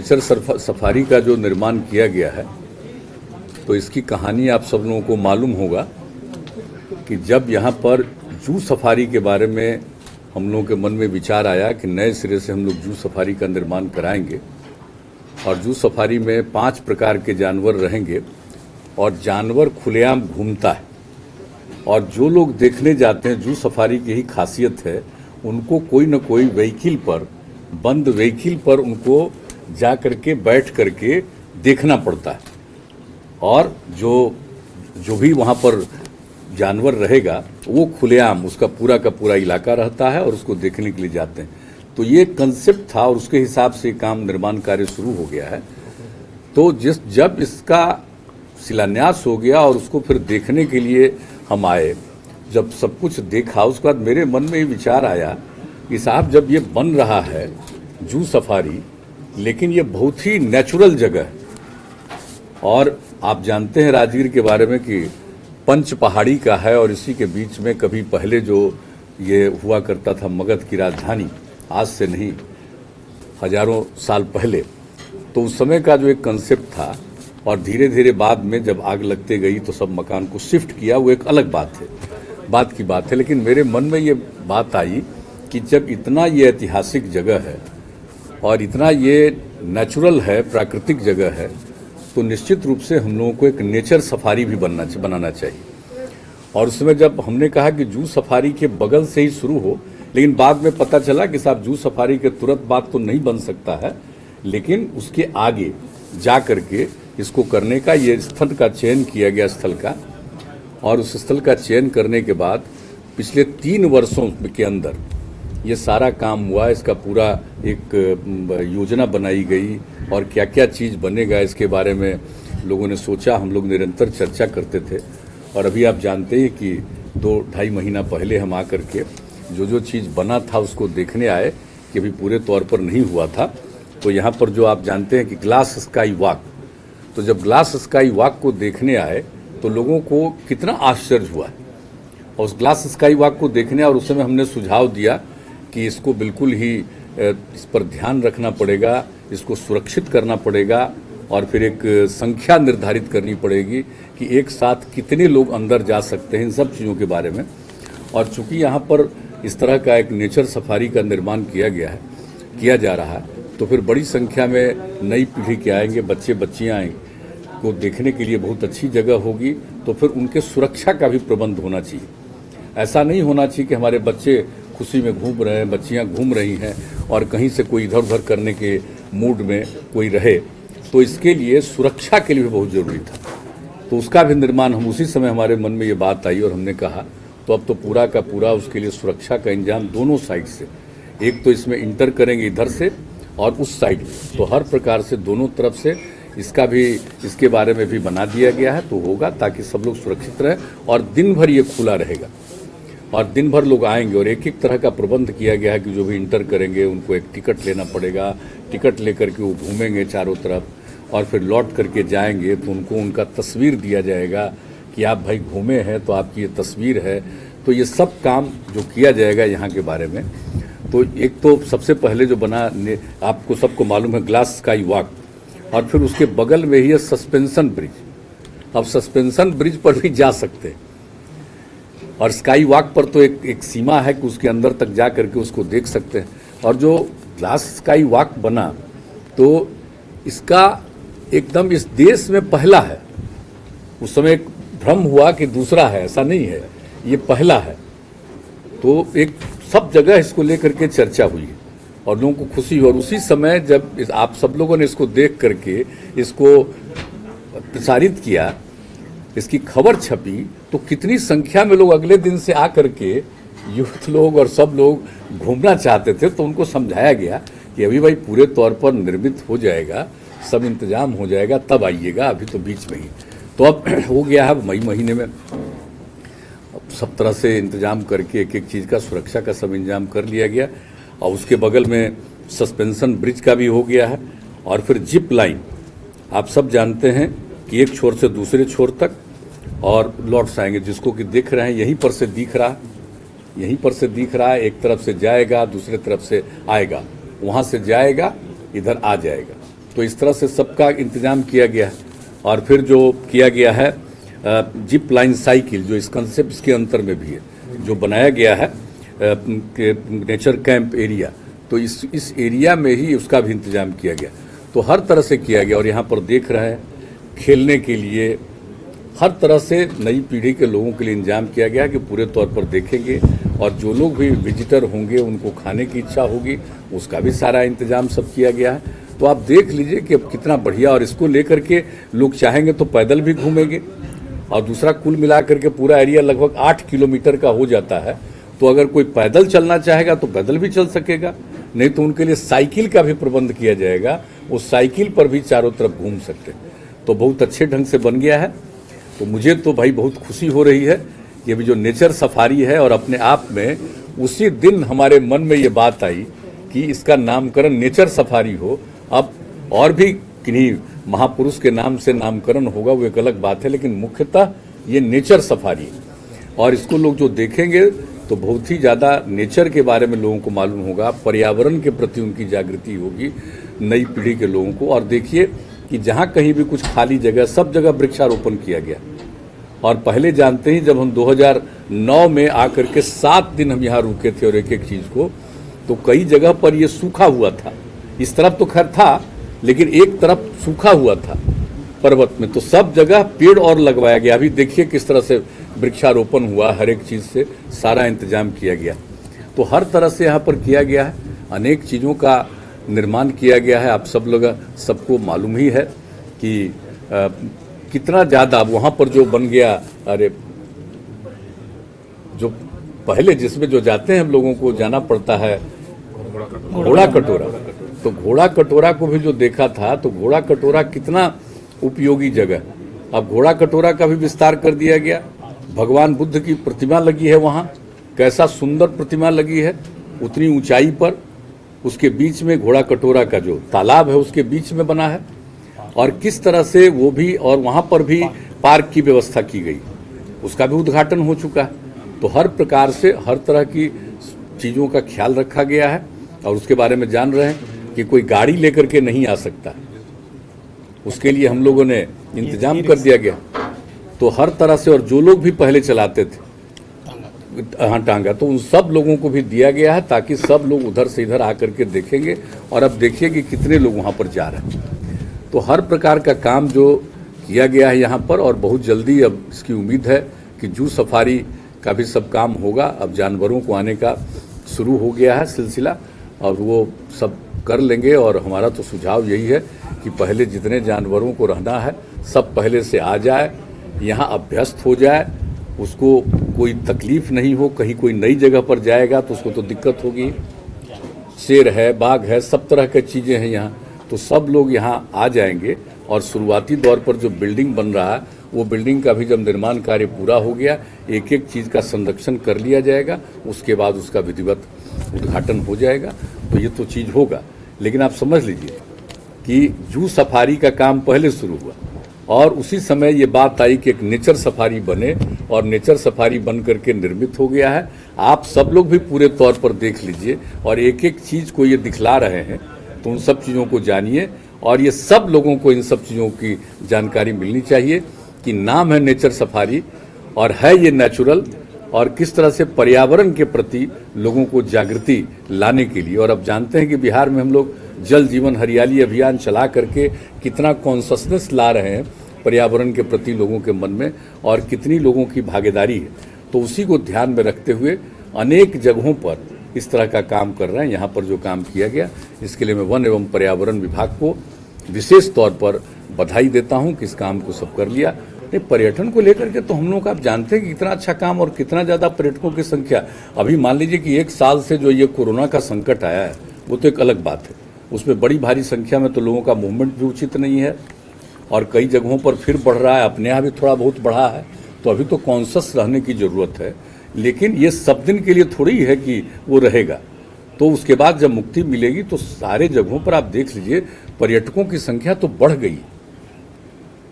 Nature safari का जो निर्माण किया गया है, तो इसकी कहानी आप सब लोगों को मालूम होगा कि जब यहाँ पर जू सफारी के बारे में हम लोगों के मन में विचार आया कि नए सिरे से हम लोग जू सफारी का निर्माण कराएंगे और जू सफारी में 5 प्रकार के जानवर रहेंगे और जानवर खुलेआम घूमता है और जो लोग देखने जाते हैं, जू सफारी की ही खासियत है, उनको कोई न कोई व्हीकल पर, बंद व्हीकल पर उनको जा करके बैठ करके देखना पड़ता है और जो भी वहाँ पर जानवर रहेगा वो खुलेआम उसका पूरा का पूरा इलाका रहता है और उसको देखने के लिए जाते हैं। तो ये कंसेप्ट था और उसके हिसाब से काम निर्माण कार्य शुरू हो गया है। तो जब इसका शिलान्यास हो गया और उसको फिर देखने के लिए हम आए, जब सब कुछ देखा उसके बाद मेरे मन में ये विचार आया कि साहब जब ये बन रहा है जू सफारी, लेकिन ये बहुत ही नेचुरल जगह है और आप जानते हैं राजगीर के बारे में कि पंच पहाड़ी का है और इसी के बीच में कभी पहले जो ये हुआ करता था मगध की राजधानी, आज से नहीं हजारों साल पहले, तो उस समय का जो एक कंसेप्ट था और धीरे धीरे बाद में जब आग लगते गई तो सब मकान को शिफ्ट किया, वो एक अलग बात है। लेकिन मेरे मन में ये बात आई कि जब इतना ये ऐतिहासिक जगह है और इतना ये नेचुरल है, प्राकृतिक जगह है, तो निश्चित रूप से हम लोगों को एक नेचर सफारी भी बनाना चाहिए। और उसमें जब हमने कहा कि जू सफारी के बगल से ही शुरू हो, लेकिन बाद में पता चला कि साहब जू सफारी के तुरंत बाद तो नहीं बन सकता है, लेकिन उसके आगे जा करके इसको करने का ये स्थल का चयन किया गया स्थल का। और उस स्थल का चयन करने के बाद पिछले 3 वर्षों के अंदर ये सारा काम हुआ। इसका पूरा एक योजना बनाई गई और क्या क्या चीज़ बनेगा इसके बारे में लोगों ने सोचा, हम लोग निरंतर चर्चा करते थे। और अभी आप जानते हैं कि 2-2.5 महीना पहले हम आकर के जो चीज़ बना था उसको देखने आए कि अभी पूरे तौर पर नहीं हुआ था। तो यहाँ पर जो आप जानते हैं कि ग्लास स्काई वॉक, तो जब ग्लास स्काई वॉक को देखने आए तो लोगों को कितना आश्चर्य हुआ और उस ग्लास स्काई वॉक को देखने, और उस समय हमने सुझाव दिया कि इसको बिल्कुल ही इस पर ध्यान रखना पड़ेगा, इसको सुरक्षित करना पड़ेगा और फिर एक संख्या निर्धारित करनी पड़ेगी कि एक साथ कितने लोग अंदर जा सकते हैं, इन सब चीज़ों के बारे में। और चूंकि यहाँ पर इस तरह का एक नेचर सफारी का निर्माण किया जा रहा है, तो फिर बड़ी संख्या में नई पीढ़ी के आएंगे, बच्चे बच्चियाँ आएंगे, को देखने के लिए बहुत अच्छी जगह होगी। तो फिर उनके सुरक्षा का भी प्रबंध होना चाहिए। ऐसा नहीं होना चाहिए कि हमारे बच्चे खुशी में घूम रहे हैं, बच्चियां घूम रही हैं और कहीं से कोई इधर उधर करने के मूड में कोई रहे। तो इसके लिए सुरक्षा के लिए भी बहुत ज़रूरी था। तो उसका भी निर्माण हम उसी समय हमारे मन में ये बात आई और हमने कहा तो अब तो पूरा का पूरा उसके लिए सुरक्षा का इंतजाम दोनों साइड से, एक तो इसमें इंटर करेंगे इधर से और उस साइड, तो हर प्रकार से दोनों तरफ से इसके बारे में भी बना दिया गया है। तो होगा ताकि सब लोग सुरक्षित रहें और दिन भर ये खुला रहेगा और दिन भर लोग आएंगे और एक तरह का प्रबंध किया गया है कि जो भी इंटर करेंगे उनको एक टिकट लेना पड़ेगा। टिकट लेकर के वो घूमेंगे चारों तरफ और फिर लौट करके जाएंगे तो उनको उनका तस्वीर दिया जाएगा कि आप भाई घूमे हैं तो आपकी ये तस्वीर है। तो ये सब काम जो किया जाएगा यहाँ के बारे में, तो एक तो सबसे पहले जो बना, आपको सबको मालूम है, ग्लास स्काई वॉक, और फिर उसके बगल में ही है सस्पेंशन ब्रिज। अब सस्पेंशन ब्रिज पर भी जा सकते हैं और स्काई वॉक पर तो एक सीमा है कि उसके अंदर तक जा करके उसको देख सकते हैं। और जो ग्लास स्काई वॉक बना तो इसका एकदम इस देश में पहला है। उस समय एक भ्रम हुआ कि दूसरा है, ऐसा नहीं है, ये पहला है। तो एक सब जगह इसको लेकर के चर्चा हुई और लोगों को खुशी हुई। और उसी समय जब आप सब लोगों ने इसको देख करके इसको प्रसारित किया, इसकी खबर छपी, तो कितनी संख्या में लोग अगले दिन से आकर के यूथ लोग और सब लोग घूमना चाहते थे। तो उनको समझाया गया कि अभी भाई पूरे तौर पर निर्मित हो जाएगा, सब इंतजाम हो जाएगा, तब आइएगा, अभी तो बीच में ही। तो अब हो गया है मई महीने में सब तरह से इंतजाम करके एक चीज़ का सुरक्षा का सब इंतजाम कर लिया गया। और उसके बगल में सस्पेंशन ब्रिज का भी हो गया है। और फिर जिप लाइन, आप सब जानते हैं कि एक छोर से दूसरे छोर तक और लौट आएंगे, जिसको कि दिख रहे हैं, यहीं पर से दिख रहा है, एक तरफ से जाएगा, दूसरे तरफ से आएगा, वहाँ से जाएगा, इधर आ जाएगा। तो इस तरह से सबका इंतजाम किया गया है। और फिर जो किया गया है जिप लाइन साइकिल, जो इस कंसेप्ट इसके अंतर में भी है, जो बनाया गया है नेचर कैंप एरिया, तो इस एरिया में ही उसका भी इंतजाम किया गया। तो हर तरह से किया गया। और यहाँ पर देख रहे हैं खेलने के लिए हर तरह से नई पीढ़ी के लोगों के लिए इंतजाम किया गया कि पूरे तौर पर देखेंगे, और जो लोग भी विजिटर होंगे उनको खाने की इच्छा होगी, उसका भी सारा इंतजाम सब किया गया है। तो आप देख लीजिए कि अब कितना बढ़िया। और इसको लेकर के लोग चाहेंगे तो पैदल भी घूमेंगे। और दूसरा, कुल मिलाकर के पूरा एरिया लगभग 8 किलोमीटर का हो जाता है। तो अगर कोई पैदल चलना चाहेगा तो पैदल भी चल सकेगा, नहीं तो उनके लिए साइकिल का भी प्रबंध किया जाएगा, वो साइकिल पर भी चारों तरफ घूम सकते हैं। तो बहुत अच्छे ढंग से बन गया है। तो मुझे तो भाई बहुत खुशी हो रही है कि अभी जो नेचर सफारी है, और अपने आप में उसी दिन हमारे मन में ये बात आई कि इसका नामकरण नेचर सफारी हो। अब और भी किन्हीं महापुरुष के नाम से नामकरण होगा वो एक अलग बात है, लेकिन मुख्यतः ये नेचर सफारी। और इसको लोग जो देखेंगे तो बहुत ही ज़्यादा नेचर के बारे में लोगों को मालूम होगा, पर्यावरण के प्रति उनकी जागृति होगी नई पीढ़ी के लोगों को। और देखिए कि जहाँ कहीं भी कुछ खाली जगह, सब जगह वृक्षारोपण किया गया। और पहले जानते ही जब हम 2009 में आकर के 7 दिन हम यहाँ रुके थे और एक एक चीज़ को, तो कई जगह पर ये सूखा हुआ था। इस तरफ तो खैर था, लेकिन एक तरफ सूखा हुआ था पर्वत में, तो सब जगह पेड़ और लगवाया गया। अभी देखिए किस तरह से वृक्षारोपण हुआ, हर एक चीज़ से सारा इंतजाम किया गया। तो हर तरह से यहाँ पर किया गया है, अनेक चीज़ों का निर्माण किया गया है। आप सब लोग सबको मालूम ही है कि कितना ज़्यादा वहाँ पर जो बन गया, अरे जो पहले जिसमें जो जाते हैं हम लोगों को जाना पड़ता है घोड़ा कटोरा, तो घोड़ा कटोरा को भी जो देखा था, तो घोड़ा कटोरा कितना उपयोगी जगह। अब घोड़ा कटोरा का भी विस्तार कर दिया गया। भगवान बुद्ध की प्रतिमा लगी है वहाँ, कैसा सुंदर प्रतिमा लगी है, उतनी ऊंचाई पर, उसके बीच में घोड़ा कटोरा का जो तालाब है उसके बीच में बना है। और किस तरह से वो भी, और वहाँ पर भी पार्क की व्यवस्था की गई, उसका भी उद्घाटन हो चुका है। तो हर प्रकार से हर तरह की चीज़ों का ख्याल रखा गया है। और उसके बारे में जान रहे हैं कि कोई गाड़ी लेकर के नहीं आ सकता, उसके लिए हम लोगों ने इंतजाम कर दिया गया। तो हर तरह से, और जो लोग भी पहले चलाते थे हाँ टांगा, तो उन सब लोगों को भी दिया गया है, ताकि सब लोग उधर से इधर आकर के देखेंगे। और अब देखिए कि कितने लोग वहाँ पर जा रहे हैं। तो हर प्रकार का काम जो किया गया है यहाँ पर, और बहुत जल्दी अब इसकी उम्मीद है कि जू सफारी का भी सब काम होगा। अब जानवरों को आने का शुरू हो गया है सिलसिला, और वो सब कर लेंगे। और हमारा तो सुझाव यही है कि पहले जितने जानवरों को रहना है सब पहले से आ जाए, यहाँ अभ्यस्त हो जाए, उसको कोई तकलीफ नहीं हो। कहीं कोई नई जगह पर जाएगा तो उसको तो दिक्कत होगी। शेर है, बाघ है, सब तरह की चीज़ें हैं यहाँ, तो सब लोग यहाँ आ जाएंगे। और शुरुआती दौर पर जो बिल्डिंग बन रहा है, वो बिल्डिंग का भी जब निर्माण कार्य पूरा हो गया, एक एक चीज़ का संरक्षण कर लिया जाएगा, उसके बाद उसका विधिवत उद्घाटन हो जाएगा। तो ये तो चीज़ होगा। लेकिन आप समझ लीजिए कि जू सफारी का काम पहले शुरू हुआ, और उसी समय ये बात आई कि एक नेचर सफारी बने, और नेचर सफारी बन करके निर्मित हो गया है। आप सब लोग भी पूरे तौर पर देख लीजिए, और एक एक चीज़ को ये दिखला रहे हैं, तो उन सब चीज़ों को जानिए। और ये सब लोगों को इन सब चीज़ों की जानकारी मिलनी चाहिए कि नाम है नेचर सफारी, और है ये नेचुरल, और किस तरह से पर्यावरण के प्रति लोगों को जागृति लाने के लिए। और अब जानते हैं कि बिहार में हम लोग जल जीवन हरियाली अभियान चला करके कितना कॉन्शसनेस ला रहे हैं पर्यावरण के प्रति लोगों के मन में, और कितनी लोगों की भागीदारी है। तो उसी को ध्यान में रखते हुए अनेक जगहों पर इस तरह का काम कर रहे हैं। यहाँ पर जो काम किया गया, इसके लिए मैं वन एवं पर्यावरण विभाग को विशेष तौर पर बधाई देता हूँ कि इस काम को सब कर लिया। पर्यटन को लेकर के तो हम लोग आप जानते हैं कि कितना अच्छा काम, और कितना ज़्यादा पर्यटकों की संख्या। अभी मान लीजिए कि 1 साल से जो ये कोरोना का संकट आया है, वो तो एक अलग बात है, उसमें बड़ी भारी संख्या में तो लोगों का मूवमेंट भी उचित नहीं है, और कई जगहों पर फिर बढ़ रहा है, अपने यहाँ भी थोड़ा बहुत बढ़ा है। तो अभी तो कॉन्शस रहने की ज़रूरत है। लेकिन ये सब दिन के लिए थोड़ी है कि वो रहेगा। तो उसके बाद जब मुक्ति मिलेगी तो सारे जगहों पर आप देख लीजिए पर्यटकों की संख्या तो बढ़ गई।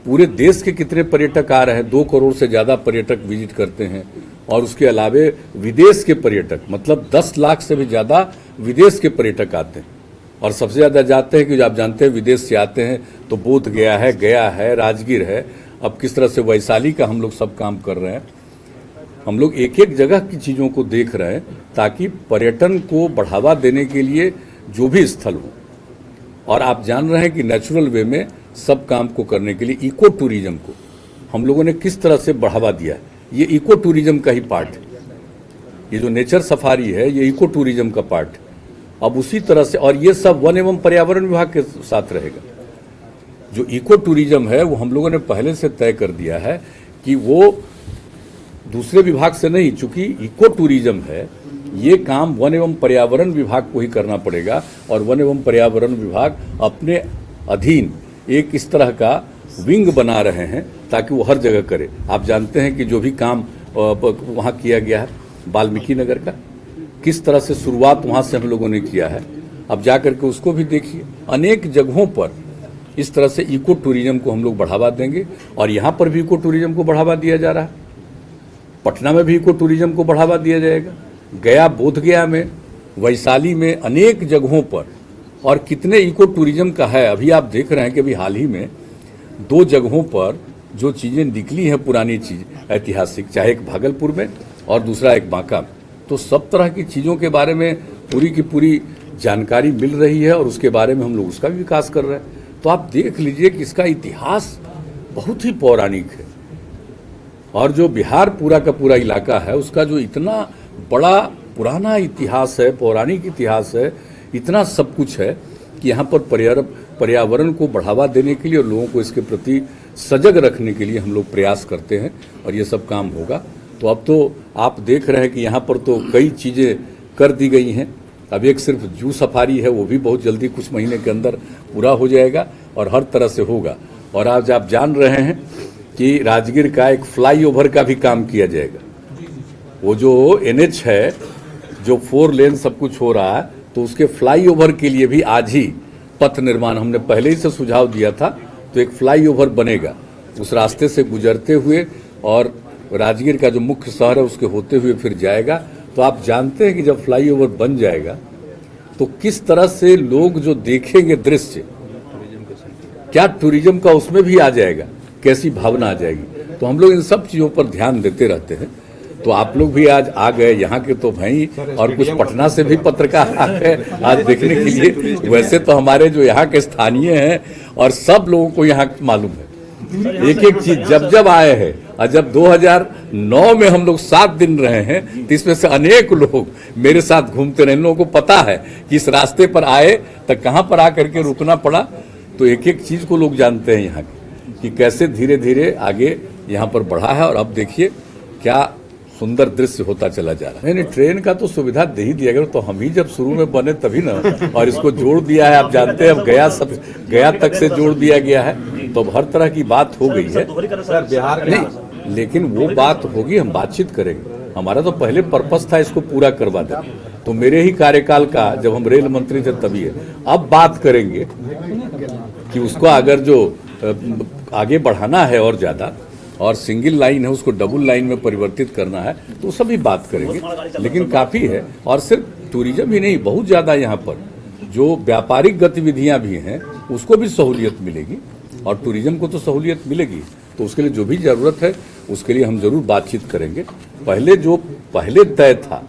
पूरे देश के कितने पर्यटक आ रहे हैं, 2 करोड़ से ज़्यादा पर्यटक विजिट करते हैं। और उसके अलावे विदेश के पर्यटक, मतलब 10 लाख से भी ज़्यादा विदेश के पर्यटक आते हैं। और सबसे ज़्यादा जाते हैं कि जो आप जानते हैं विदेश से आते हैं तो बोध गया है, राजगीर है। अब किस तरह से वैशाली का हम लोग सब काम कर रहे हैं। हम लोग एक एक जगह की चीज़ों को देख रहे हैं ताकि पर्यटन को बढ़ावा देने के लिए जो भी स्थल हो, और आप जान रहे हैं कि नेचुरल वे में सब काम को करने के लिए इको टूरिज्म को हम लोगों ने किस तरह से बढ़ावा दिया है। ये इको टूरिज्म का ही पार्ट है। ये जो नेचर सफारी है ये इको टूरिज्म का पार्ट है। अब उसी तरह से, और ये सब वन एवं पर्यावरण विभाग के साथ रहेगा। जो इको टूरिज्म है वो हम लोगों ने पहले से तय कर दिया है कि वो दूसरे विभाग से नहीं, चूंकि इको टूरिज्म है ये काम वन एवं पर्यावरण विभाग को ही करना पड़ेगा। और वन एवं पर्यावरण विभाग अपने अधीन एक इस तरह का विंग बना रहे हैं ताकि वो हर जगह करे। आप जानते हैं कि जो भी काम वहाँ किया गया है वाल्मीकि नगर का, किस तरह से शुरुआत वहाँ से हम लोगों ने किया है। अब जा करके उसको भी देखिए। अनेक जगहों पर इस तरह से इको टूरिज्म को हम लोग बढ़ावा देंगे और यहाँ पर भी इको टूरिज्म को बढ़ावा दिया जा रहा है। पटना में भी इको टूरिज्म को बढ़ावा दिया जाएगा, गया, बोध गया में, वैशाली में, अनेक जगहों पर। और कितने इको टूरिज्म का है। अभी आप देख रहे हैं कि अभी हाल ही में 2 जगहों पर जो चीज़ें निकली हैं पुरानी चीज़ ऐतिहासिक, चाहे एक भागलपुर में और दूसरा एक बांका में, तो सब तरह की चीज़ों के बारे में पूरी की पूरी जानकारी मिल रही है और उसके बारे में हम लोग उसका भी विकास कर रहे हैं। तो आप देख लीजिए कि इसका इतिहास बहुत ही पौराणिक है। और जो बिहार पूरा का पूरा इलाका है उसका जो इतना बड़ा पुराना इतिहास है, पौराणिक इतिहास है, इतना सब कुछ है कि यहाँ पर पर्यावरण को बढ़ावा देने के लिए और लोगों को इसके प्रति सजग रखने के लिए हम लोग प्रयास करते हैं और ये सब काम होगा। तो अब तो आप देख रहे हैं कि यहाँ पर तो कई चीज़ें कर दी गई हैं। अब एक सिर्फ जू सफारी है, वो भी बहुत जल्दी कुछ महीने के अंदर पूरा हो जाएगा और हर तरह से होगा। और आज आप जान रहे हैं कि राजगीर का एक फ्लाईओवर का भी काम किया जाएगा। वो जो NH है, जो 4 लेन सब कुछ हो रहा है, तो उसके फ्लाईओवर के लिए भी आज ही पथ निर्माण हमने पहले ही से सुझाव दिया था। तो एक फ्लाईओवर बनेगा उस रास्ते से गुजरते हुए और राजगीर का जो मुख्य शहर है उसके होते हुए फिर जाएगा। तो आप जानते हैं कि जब फ्लाईओवर बन जाएगा तो किस तरह से लोग जो देखेंगे दृश्य, क्या टूरिज्म का उसमें भी आ जाएगा, कैसी भावना आ जाएगी। तो हम लोग इन सब चीज़ों पर ध्यान देते रहते हैं। तो आप लोग भी आज आ गए यहाँ के तो भाई, और कुछ पटना से भी पत्रकार आ गए आज देखने के लिए। वैसे तो हमारे जो यहाँ के स्थानीय हैं और सब लोगों को यहाँ मालूम है एक एक चीज जब जब आए हैं। और जब 2009 में हम लोग 7 दिन रहे हैं तो इसमें से अनेक लोग मेरे साथ घूमते रहे। इन लोगों को पता है कि इस रास्ते पर आए तो कहाँ पर आकर के रुकना पड़ा। तो एक एक चीज को लोग जानते हैं यहाँ की कि कैसे धीरे धीरे आगे यहाँ पर बढ़ा है। और अब देखिए क्या सुंदर दृश्य होता चला जा रहा है। नहीं, ट्रेन का तो सुविधा दे ही दिया गया। तो हम ही जब शुरू में बने तभी ना, और इसको जोड़ दिया है। आप जानते हैं अब गया तक से जोड़ दिया गया है। तो अब हर तरह की बात हो गई है बिहार नहीं, लेकिन वो बात होगी, हम बातचीत करेंगे। हमारा तो पहले पर्पस था इसको पूरा करवा दें। तो मेरे ही कार्यकाल का जब हम रेल मंत्री थे तभी है। अब बात करेंगे कि उसको अगर जो आगे बढ़ाना है और ज्यादा, और सिंगल लाइन है उसको डबल लाइन में परिवर्तित करना है, तो सभी बात करेंगे। लेकिन काफ़ी है। और सिर्फ टूरिज्म ही नहीं, बहुत ज़्यादा यहाँ पर जो व्यापारिक गतिविधियाँ भी हैं उसको भी सहूलियत मिलेगी और टूरिज्म को तो सहूलियत मिलेगी। तो उसके लिए जो भी ज़रूरत है उसके लिए हम ज़रूर बातचीत करेंगे। पहले तय था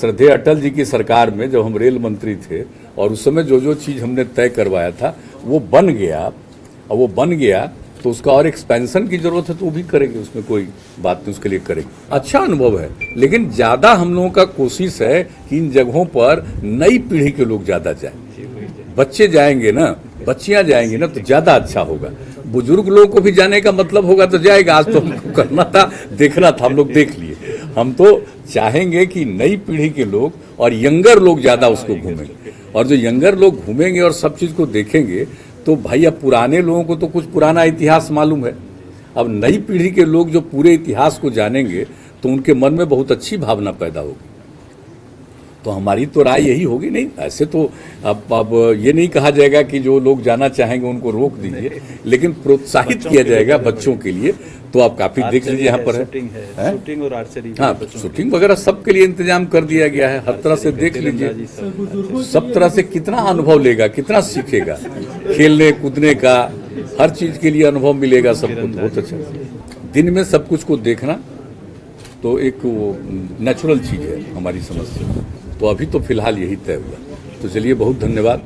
श्रद्धेय अटल जी की सरकार में, जब हम रेल मंत्री थे, और उस समय जो चीज़ हमने तय करवाया था वो बन गया। और वो बन गया तो उसका और एक्सपेंशन की जरूरत है तो वो भी करेंगे, उसमें कोई बात नहीं, उसके लिए करेंगे। अच्छा अनुभव है, लेकिन ज्यादा हम लोगों का कोशिश है कि इन जगहों पर नई पीढ़ी के लोग ज्यादा जाएं। बच्चे जाएंगे ना, बच्चियां जाएंगी ना, तो ज्यादा अच्छा होगा। बुजुर्ग लोगों को भी जाने का मतलब होगा तो जाएगा। आज तो हमको करना था, देखना था, हम लोग देख लिए। हम तो चाहेंगे कि नई पीढ़ी के लोग और यंगर लोग ज्यादा उसको घूमेंगे। और जो यंगर लोग घूमेंगे और सब चीज को देखेंगे तो भाई अब पुराने लोगों को तो कुछ पुराना इतिहास मालूम है। अब नई पीढ़ी के लोग जो पूरे इतिहास को जानेंगे तो उनके मन में बहुत अच्छी भावना पैदा होगी। तो हमारी तो राय यही होगी। नहीं ऐसे तो अब ये नहीं कहा जाएगा कि जो लोग जाना चाहेंगे उनको रोक दीजिए, लेकिन प्रोत्साहित किया जाएगा बच्चों के लिए। तो आप काफी देख लीजिए यहाँ पर है शूटिंग और आर्चरी, हाँ, शूटिंग वगैरह सबके लिए इंतजाम कर दिया गया है। हर तरह से देख लीजिए, सब तरह से कितना अनुभव लेगा, कितना सीखेगा, खेलने कूदने का हर चीज के लिए अनुभव मिलेगा सबको। बहुत अच्छा। दिन में सब कुछ को देखना तो एक वो नेचुरल चीज है हमारी समझ से। तो अभी तो फिलहाल यही तय हुआ। तो चलिए, बहुत धन्यवाद।